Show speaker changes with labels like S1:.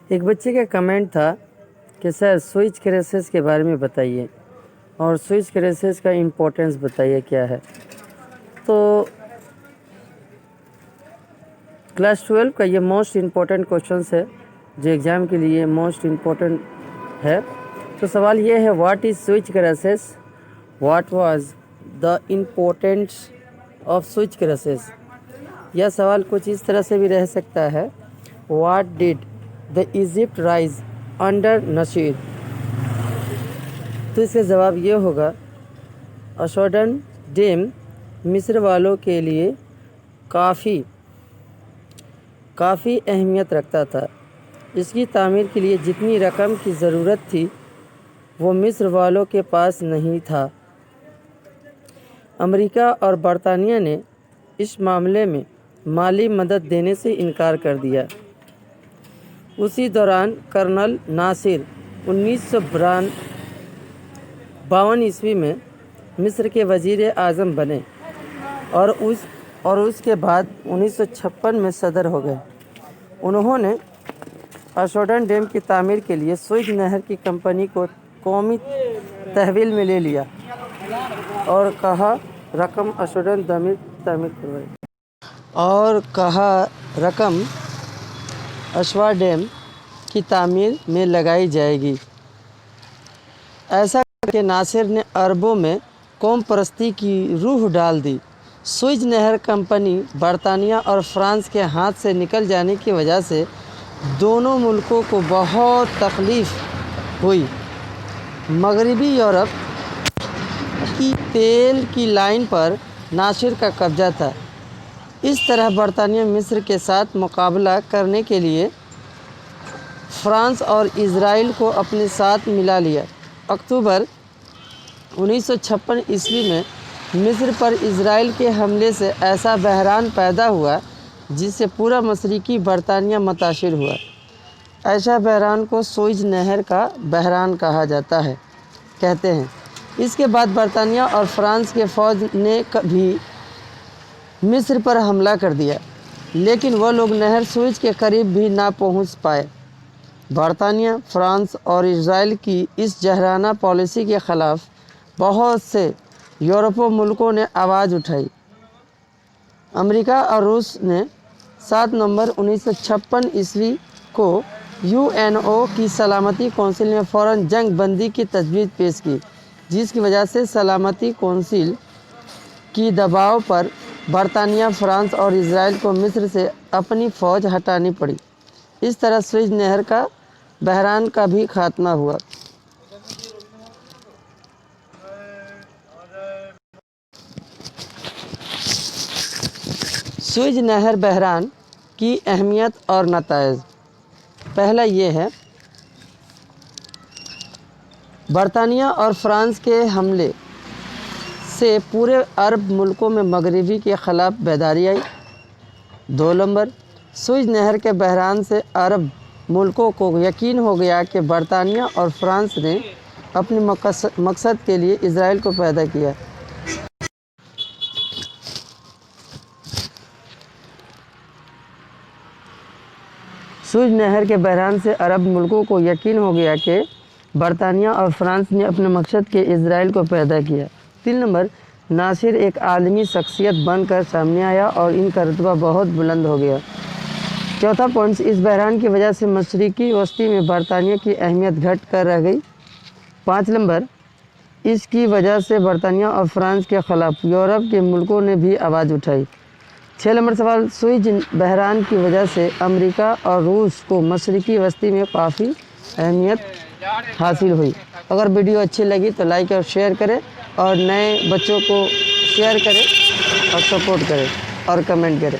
S1: ایک بچے کا کمنٹ تھا کہ سر سوئچ کریسز کے بارے میں بتائیے اور سوئچ کریسز کا امپورٹنس بتائیے کیا ہے۔ تو کلاس 12 کا یہ موسٹ امپورٹنٹ کوشچنس ہے جو ایگزام کے لیے موسٹ امپورٹنٹ ہے۔ تو سوال یہ ہے، what is switch crises, what was the importance of switch crises. یہ سوال کچھ اس طرح سے بھی رہ سکتا ہے، what did the Egypt rise under Nasser. تو اس کا جواب یہ ہوگا، اسوان ڈیم مصر والوں کے لیے کافی اہمیت رکھتا تھا۔ اس کی تعمیر کے لیے جتنی رقم کی ضرورت تھی وہ مصر والوں کے پاس نہیں تھا۔ امریکہ اور برطانیہ نے اس معاملے میں مالی مدد دینے سے انکار کر دیا۔ اسی دوران کرنل ناصر 1952 عیسوی میں مصر کے وزیر اعظم بنے اور اس کے بعد 1956 میں صدر ہو گئے۔ انہوں نے اسوان ڈیم کی تعمیر کے لیے سوئچ نہر کی کمپنی کو قومی تحویل میں لے لیا اور کہا رقم اسوان ڈیم کی تعمیر میں لگائی جائے گی۔ ایسا کر کے ناصر نے عربوں میں قوم پرستی کی روح ڈال دی۔ سوئچ نہر کمپنی برطانیہ اور فرانس کے ہاتھ سے نکل جانے کی وجہ سے دونوں ملکوں کو بہت تکلیف ہوئی۔ مغربی یورپ کی تیل کی لائن پر ناصر کا قبضہ تھا۔ اس طرح برطانیہ مصر کے ساتھ مقابلہ کرنے کے لیے فرانس اور اسرائیل کو اپنے ساتھ ملا لیا۔ اکتوبر 1956 عیسوی میں مصر پر اسرائیل کے حملے سے ایسا بحران پیدا ہوا جس سے پورا مشرقی برطانیہ متاثر ہوا۔ ایسا بحران کو سوئچ نہر کا بحران کہتے ہیں۔ اس کے بعد برطانیہ اور فرانس کے فوج نے بھی مصر پر حملہ کر دیا، لیکن وہ لوگ نہر سوئچ کے قریب بھی نہ پہنچ پائے۔ برطانیہ، فرانس اور اسرائیل کی اس جارحانہ پالیسی کے خلاف بہت سے یورپی ملکوں نے آواز اٹھائی۔ امریکہ اور روس نے 7 نومبر 1956 عیسوی کو UN کی سلامتی کونسل میں فوراً جنگ بندی کی تجویز پیش کی، جس کی وجہ سے سلامتی کونسل کی دباؤ پر برطانیہ، فرانس اور اسرائیل کو مصر سے اپنی فوج ہٹانی پڑی۔ اس طرح سوئچ نہر کا بحران کا بھی خاتمہ ہوا۔ سوئچ نہر بحران کی اہمیت اور نتائج۔ پہلا یہ ہے، برطانیہ اور فرانس کے حملے سے پورے عرب ملکوں میں مغربی کے خلاف بیداری آئی۔ 2 نمبر، سوئچ نہر کے بحران سے عرب ملکوں کو یقین ہو گیا کہ برطانیہ اور فرانس نے اپنے مقصد کے لیے اسرائیل کو پیدا کیا۔ سوئچ نہر کے بحران سے عرب ملکوں کو یقین ہو گیا کہ برطانیہ اور فرانس نے اپنے مقصد کے اسرائیل کو پیدا کیا۔ 3 نمبر، ناصر ایک عالمی شخصیت بن کر سامنے آیا اور ان کا رتبہ بہت بلند ہو گیا۔ چوتھا پوائنٹ، اس بحران کی وجہ سے مشرقی وسطی میں برطانیہ کی اہمیت گھٹ کر رہ گئی۔ 5 نمبر، اس کی وجہ سے برطانیہ اور فرانس کے خلاف یورپ کے ملکوں نے بھی آواز اٹھائی۔ 6 نمبر سوال، سوئچ بحران کی وجہ سے امریکہ اور روس کو مشرقی وسطی میں کافی اہمیت حاصل ہوئی۔ اگر ویڈیو اچھی لگی تو لائک اور شیئر کریں اور نئے بچوں کو شیئر کریں اور سپورٹ کریں اور کمنٹ کریں۔